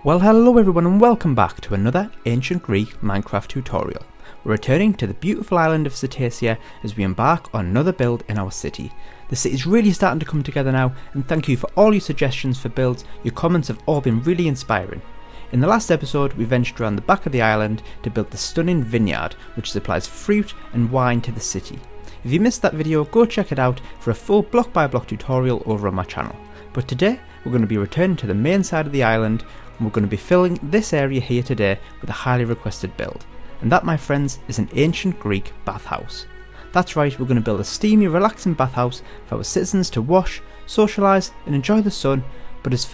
Well, hello everyone and welcome back to another Ancient Greek Minecraft tutorial. We're returning to the beautiful island of Cetacea as we embark on another build in our city. The city is really starting to come together now, and thank you for all your suggestions for builds. Your comments have all been really inspiring. In the last episode we ventured around the back of the island to build the stunning vineyard which supplies fruit and wine to the city. If you missed that video, go check it out for a full block by block tutorial over on my channel. But today we're going to be returning to the main side of the island, and we're going to be filling this area here today with a highly requested build. And that, my friends, is an ancient Greek bathhouse. That's right, we're going to build a steamy, relaxing bathhouse for our citizens to wash, socialise and enjoy the sun. But as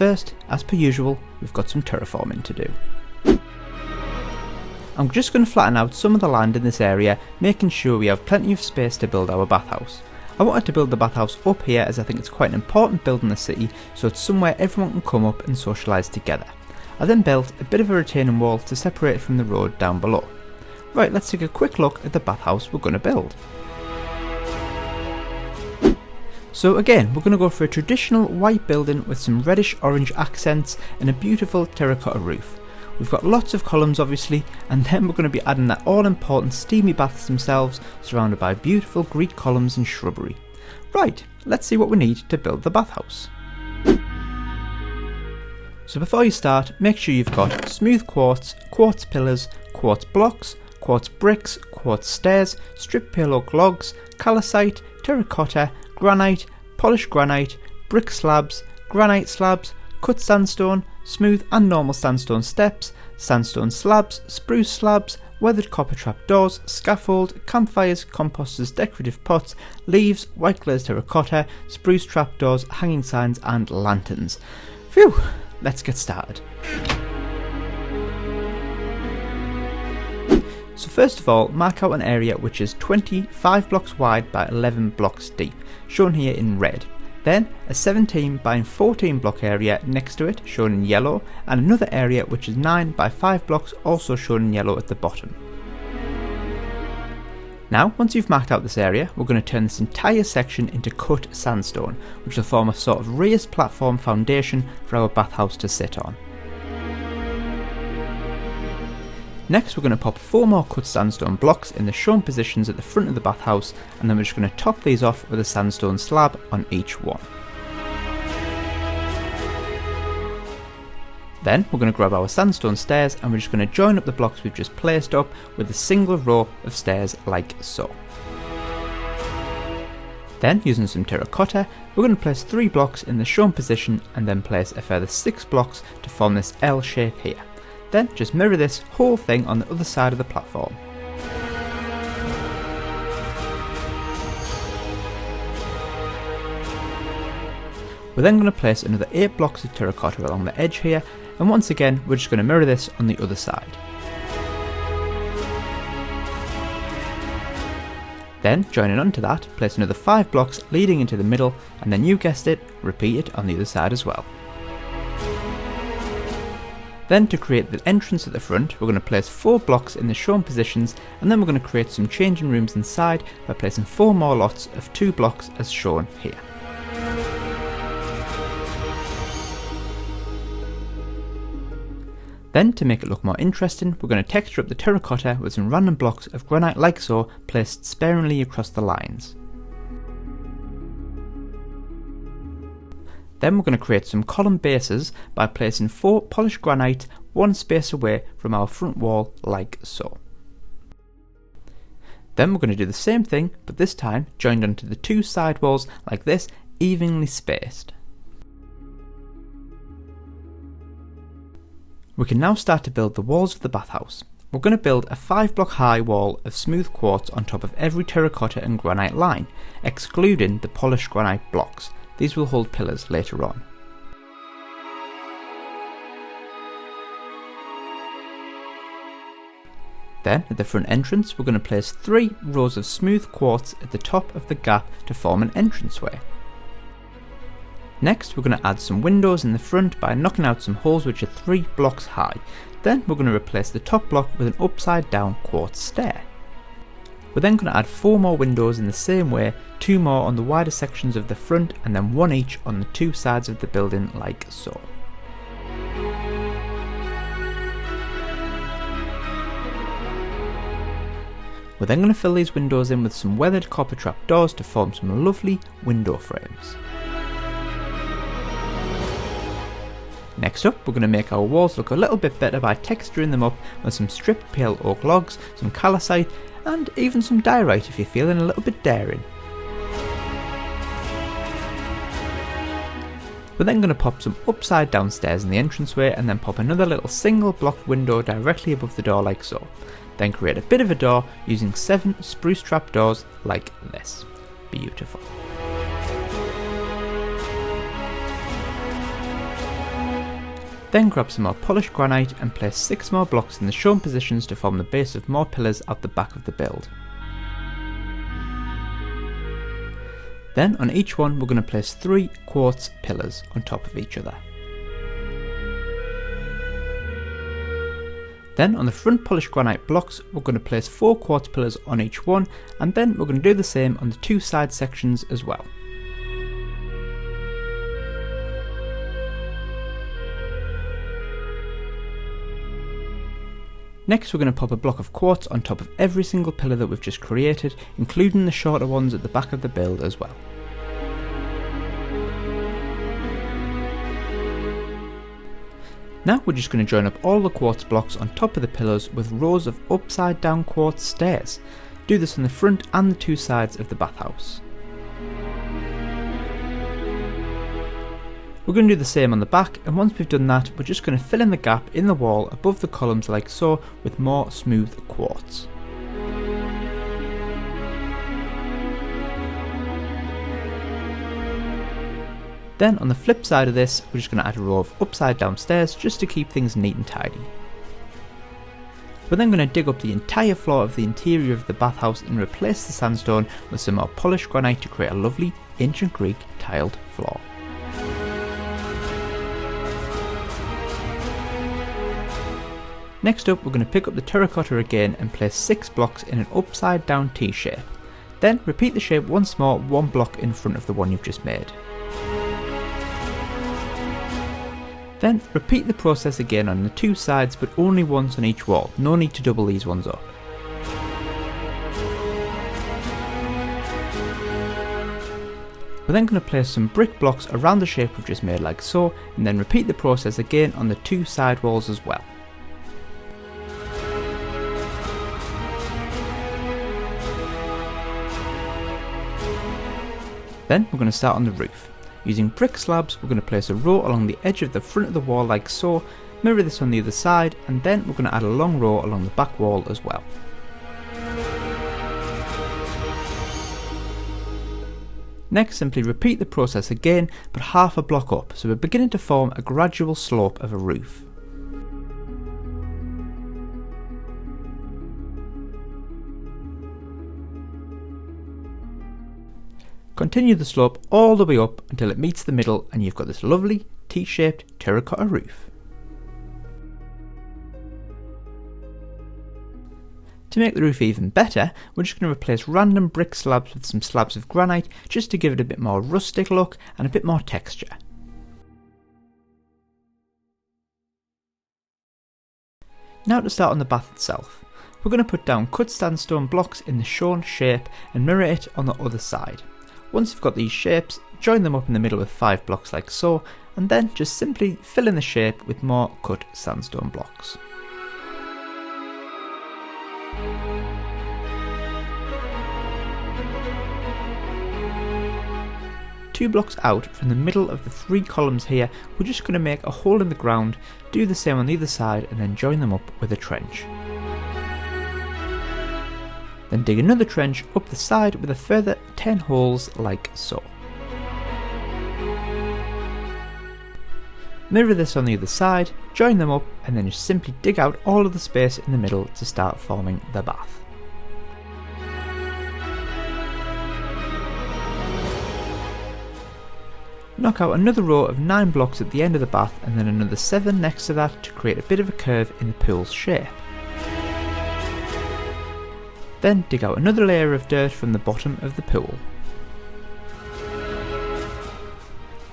per usual, we've got some terraforming to do. I'm just going to flatten out some of the land in this area, making sure we have plenty of space to build our bathhouse. I wanted to build the bathhouse up here as I think it's quite an important build in the city, so it's somewhere everyone can come up and socialise together. I then built a bit of a retaining wall to separate it from the road down below. Right, let's take a quick look at the bathhouse we're going to build. So again, we're going to go for a traditional white building with some reddish orange accents and a beautiful terracotta roof. We've got lots of columns obviously, and then we're going to be adding that all important steamy baths themselves, surrounded by beautiful Greek columns and shrubbery. Right, let's see what we need to build the bathhouse. So before you start, make sure you've got smooth quartz, quartz pillars, quartz blocks, quartz bricks, quartz stairs, strip pale oak logs, calcite, terracotta, granite, polished granite, brick slabs, granite slabs, cut sandstone, smooth and normal sandstone steps, sandstone slabs, spruce slabs, weathered copper trap doors, scaffold, campfires, composters, decorative pots, leaves, white glazed terracotta, spruce trap doors, hanging signs and lanterns. Phew, let's get started. So first of all, mark out an area which is 25 blocks wide by 11 blocks deep, shown here in red. Then a 17 by 14 block area next to it, shown in yellow, and another area which is 9 by 5 blocks, also shown in yellow at the bottom. Now, once you've marked out this area, we're going to turn this entire section into cut sandstone, which will form a sort of raised platform foundation for our bathhouse to sit on. Next, we're going to pop 4 more cut sandstone blocks in the shown positions at the front of the bathhouse, and then we're just going to top these off with a sandstone slab on each one. Then we're going to grab our sandstone stairs and we're just going to join up the blocks we've just placed up with a single row of stairs like so. Then, using some terracotta, we're going to place 3 blocks in the shown position and then place a further 6 blocks to form this L shape here. Then just mirror this whole thing on the other side of the platform. We're then going to place another 8 blocks of terracotta along the edge here, and once again we're just going to mirror this on the other side. Then, joining onto that, place another 5 blocks leading into the middle, and then you guessed it, repeat it on the other side as well. Then, to create the entrance at the front, we're going to place 4 blocks in the shown positions, and then we're going to create some changing rooms inside by placing 4 more lots of 2 blocks as shown here. Then, to make it look more interesting, we're going to texture up the terracotta with some random blocks of granite like so, placed sparingly across the lines. Then we're going to create some column bases by placing 4 polished granite 1 space away from our front wall like so. Then we're going to do the same thing, but this time joined onto the 2 side walls like this, evenly spaced. We can now start to build the walls of the bathhouse. We're going to build a 5 block high wall of smooth quartz on top of every terracotta and granite line, excluding the polished granite blocks. These will hold pillars later on. Then, at the front entrance, we're going to place 3 rows of smooth quartz at the top of the gap to form an entranceway. Next, we're going to add some windows in the front by knocking out some holes which are 3 blocks high. Then, we're going to replace the top block with an upside down quartz stair. We're then going to add 4 more windows in the same way, 2 more on the wider sections of the front and then 1 each on the 2 sides of the building like so. We're then going to fill these windows in with some weathered copper trap doors to form some lovely window frames. Next up, we're going to make our walls look a little bit better by texturing them up with some stripped pale oak logs, some calcite, and even some diorite if you're feeling a little bit daring. We're then going to pop some upside down stairs in the entranceway and then pop another little single blocked window directly above the door like so. Then create a bit of a door using 7 spruce trap doors like this. Beautiful. Then grab some more polished granite and place 6 more blocks in the shown positions to form the base of more pillars at the back of the build. Then on each one we're going to place 3 quartz pillars on top of each other. Then on the front polished granite blocks we're going to place 4 quartz pillars on each one, and then we're going to do the same on the 2 side sections as well. Next we're going to pop a block of quartz on top of every single pillar that we've just created, including the shorter ones at the back of the build as well. Now we're just going to join up all the quartz blocks on top of the pillars with rows of upside down quartz stairs. Do this on the front and the 2 sides of the bathhouse. We're going to do the same on the back, and once we've done that we're just going to fill in the gap in the wall above the columns like so with more smooth quartz. Then on the flip side of this we're just going to add a row of upside down stairs just to keep things neat and tidy. We're then going to dig up the entire floor of the interior of the bathhouse and replace the sandstone with some more polished granite to create a lovely ancient Greek tiled floor. Next up we're going to pick up the terracotta again and place 6 blocks in an upside down T shape. Then repeat the shape once more, 1 block in front of the one you've just made. Then repeat the process again on the 2 sides, but only once on each wall, no need to double these ones up. We're then going to place some brick blocks around the shape we've just made like so, and then repeat the process again on the 2 side walls as well. Then we're going to start on the roof. Using brick slabs we're going to place a row along the edge of the front of the wall like so, mirror this on the other side, and then we're going to add a long row along the back wall as well. Next simply repeat the process again, but half a block up, so we're beginning to form a gradual slope of a roof. Continue the slope all the way up until it meets the middle and you've got this lovely T-shaped terracotta roof. To make the roof even better, we're just going to replace random brick slabs with some slabs of granite just to give it a bit more rustic look and a bit more texture. Now to start on the bath itself. We're going to put down cut sandstone blocks in the shown shape and mirror it on the other side. Once you've got these shapes, join them up in the middle with 5 blocks like so, and then just simply fill in the shape with more cut sandstone blocks. Two blocks out from the middle of the 3 columns here, we're just going to make a hole in the ground, do the same on the other side, and then join them up with a trench. Then dig another trench up the side with a further 10 holes like so. Mirror this on the other side, join them up, and then just simply dig out all of the space in the middle to start forming the bath. Knock out another row of 9 blocks at the end of the bath and then another 7 next to that to create a bit of a curve in the pool's shape. Then dig out another layer of dirt from the bottom of the pool.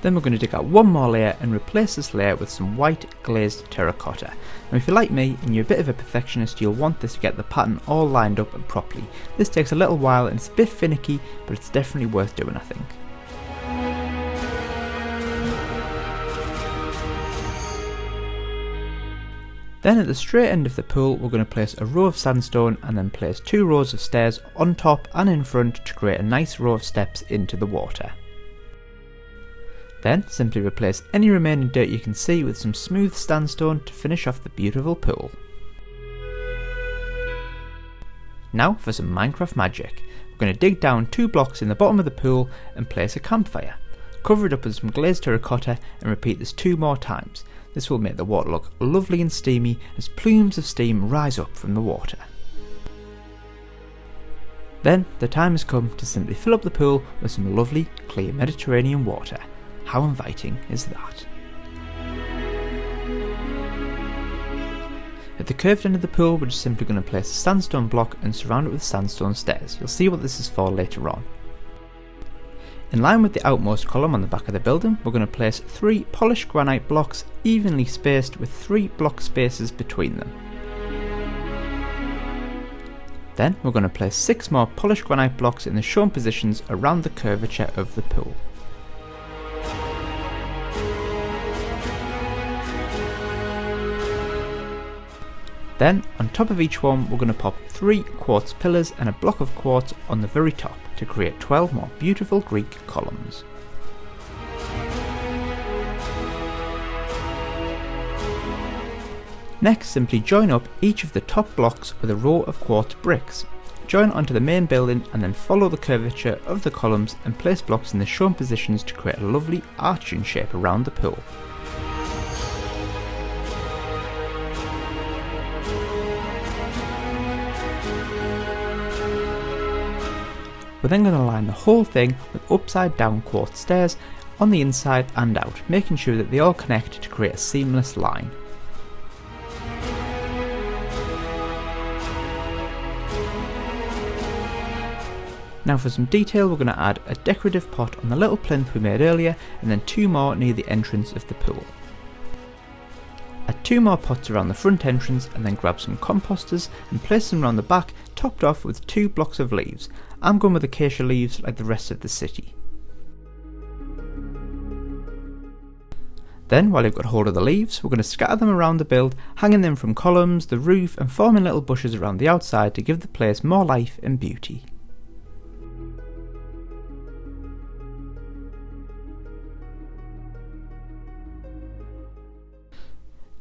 Then we're going to dig out one more layer and replace this layer with some white glazed terracotta. Now if you're like me and you're a bit of a perfectionist, you'll want this to get the pattern all lined up and properly. This takes a little while and it's a bit finicky, but it's definitely worth doing, I think. Then at the straight end of the pool we're going to place a row of sandstone and then place 2 rows of stairs on top and in front to create a nice row of steps into the water. Then simply replace any remaining dirt you can see with some smooth sandstone to finish off the beautiful pool. Now for some Minecraft magic. We're going to dig down 2 blocks in the bottom of the pool and place a campfire. Cover it up with some glazed terracotta and repeat this 2 more times. This will make the water look lovely and steamy as plumes of steam rise up from the water. Then the time has come to simply fill up the pool with some lovely clear Mediterranean water. How inviting is that? At the curved end of the pool we're just simply going to place a sandstone block and surround it with sandstone stairs. You'll see what this is for later on. In line with the outmost column on the back of the building we're going to place 3 polished granite blocks evenly spaced with 3 block spaces between them. Then we're going to place 6 more polished granite blocks in the shown positions around the curvature of the pool. Then, on top of each one, we're going to pop 3 quartz pillars and a block of quartz on the very top to create 12 more beautiful Greek columns. Next, simply join up each of the top blocks with a row of quartz bricks. Join onto the main building and then follow the curvature of the columns and place blocks in the shown positions to create a lovely arching shape around the pool. We're then going to line the whole thing with upside down quartz stairs on the inside and out, making sure that they all connect to create a seamless line. Now for some detail we're going to add a decorative pot on the little plinth we made earlier and then 2 more near the entrance of the pool. Add 2 more pots around the front entrance and then grab some composters and place them around the back, topped off with 2 blocks of leaves. I'm going with acacia leaves like the rest of the city. Then while you've got hold of the leaves we're going to scatter them around the build, hanging them from columns, the roof and forming little bushes around the outside to give the place more life and beauty.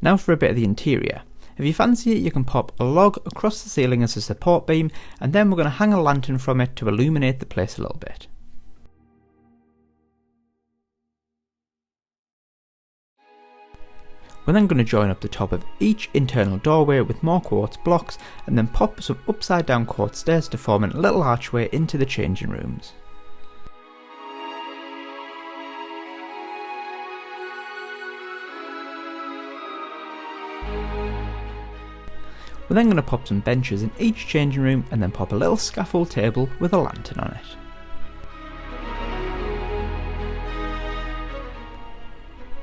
Now for a bit of the interior. If you fancy it you can pop a log across the ceiling as a support beam and then we're going to hang a lantern from it to illuminate the place a little bit. We're then going to join up the top of each internal doorway with more quartz blocks and then pop some upside down quartz stairs to form a little archway into the changing rooms. We're then going to pop some benches in each changing room and then pop a little scaffold table with a lantern on it.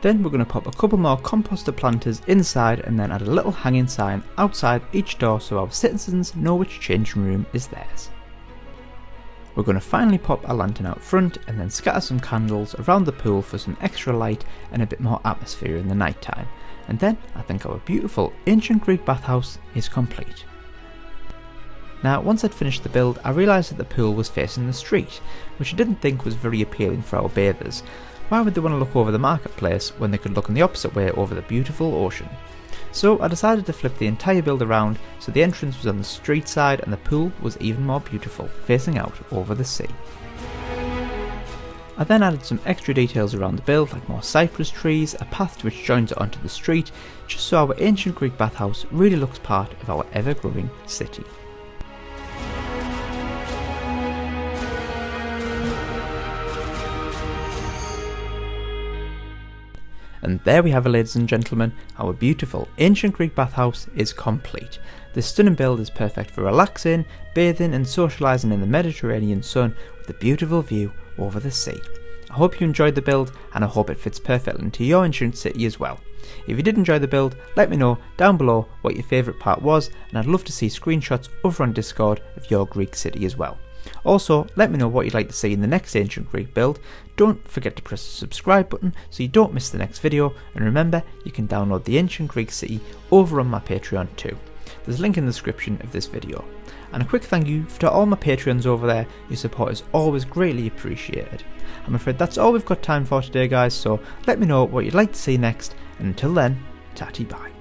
Then we're going to pop a couple more composter planters inside and then add a little hanging sign outside each door so our citizens know which changing room is theirs. We're going to finally pop a lantern out front and then scatter some candles around the pool for some extra light and a bit more atmosphere in the night time. And then I think our beautiful ancient Greek bathhouse is complete. Now once I'd finished the build I realised that the pool was facing the street, which I didn't think was very appealing for our bathers. Why would they want to look over the marketplace when they could look in the opposite way over the beautiful ocean? So I decided to flip the entire build around so the entrance was on the street side and the pool was even more beautiful, facing out over the sea. I then added some extra details around the build like more cypress trees, a path which joins it onto the street, just so our ancient Greek bathhouse really looks part of our ever-growing city. And there we have it, ladies and gentlemen, our beautiful ancient Greek bathhouse is complete. This stunning build is perfect for relaxing, bathing and socialising in the Mediterranean sun with a beautiful view over the sea. I hope you enjoyed the build, and I hope it fits perfectly into your ancient city as well. If you did enjoy the build, let me know down below what your favourite part was, and I'd love to see screenshots over on Discord of your Greek city as well. Also, let me know what you'd like to see in the next ancient Greek build. Don't forget to press the subscribe button so you don't miss the next video, and remember, you can download the ancient Greek city over on my Patreon too. There's a link in the description of this video. And a quick thank you to all my Patreons over there. Your support is always greatly appreciated. I'm afraid that's all we've got time for today, guys, so let me know what you'd like to see next, and until then, tatty bye.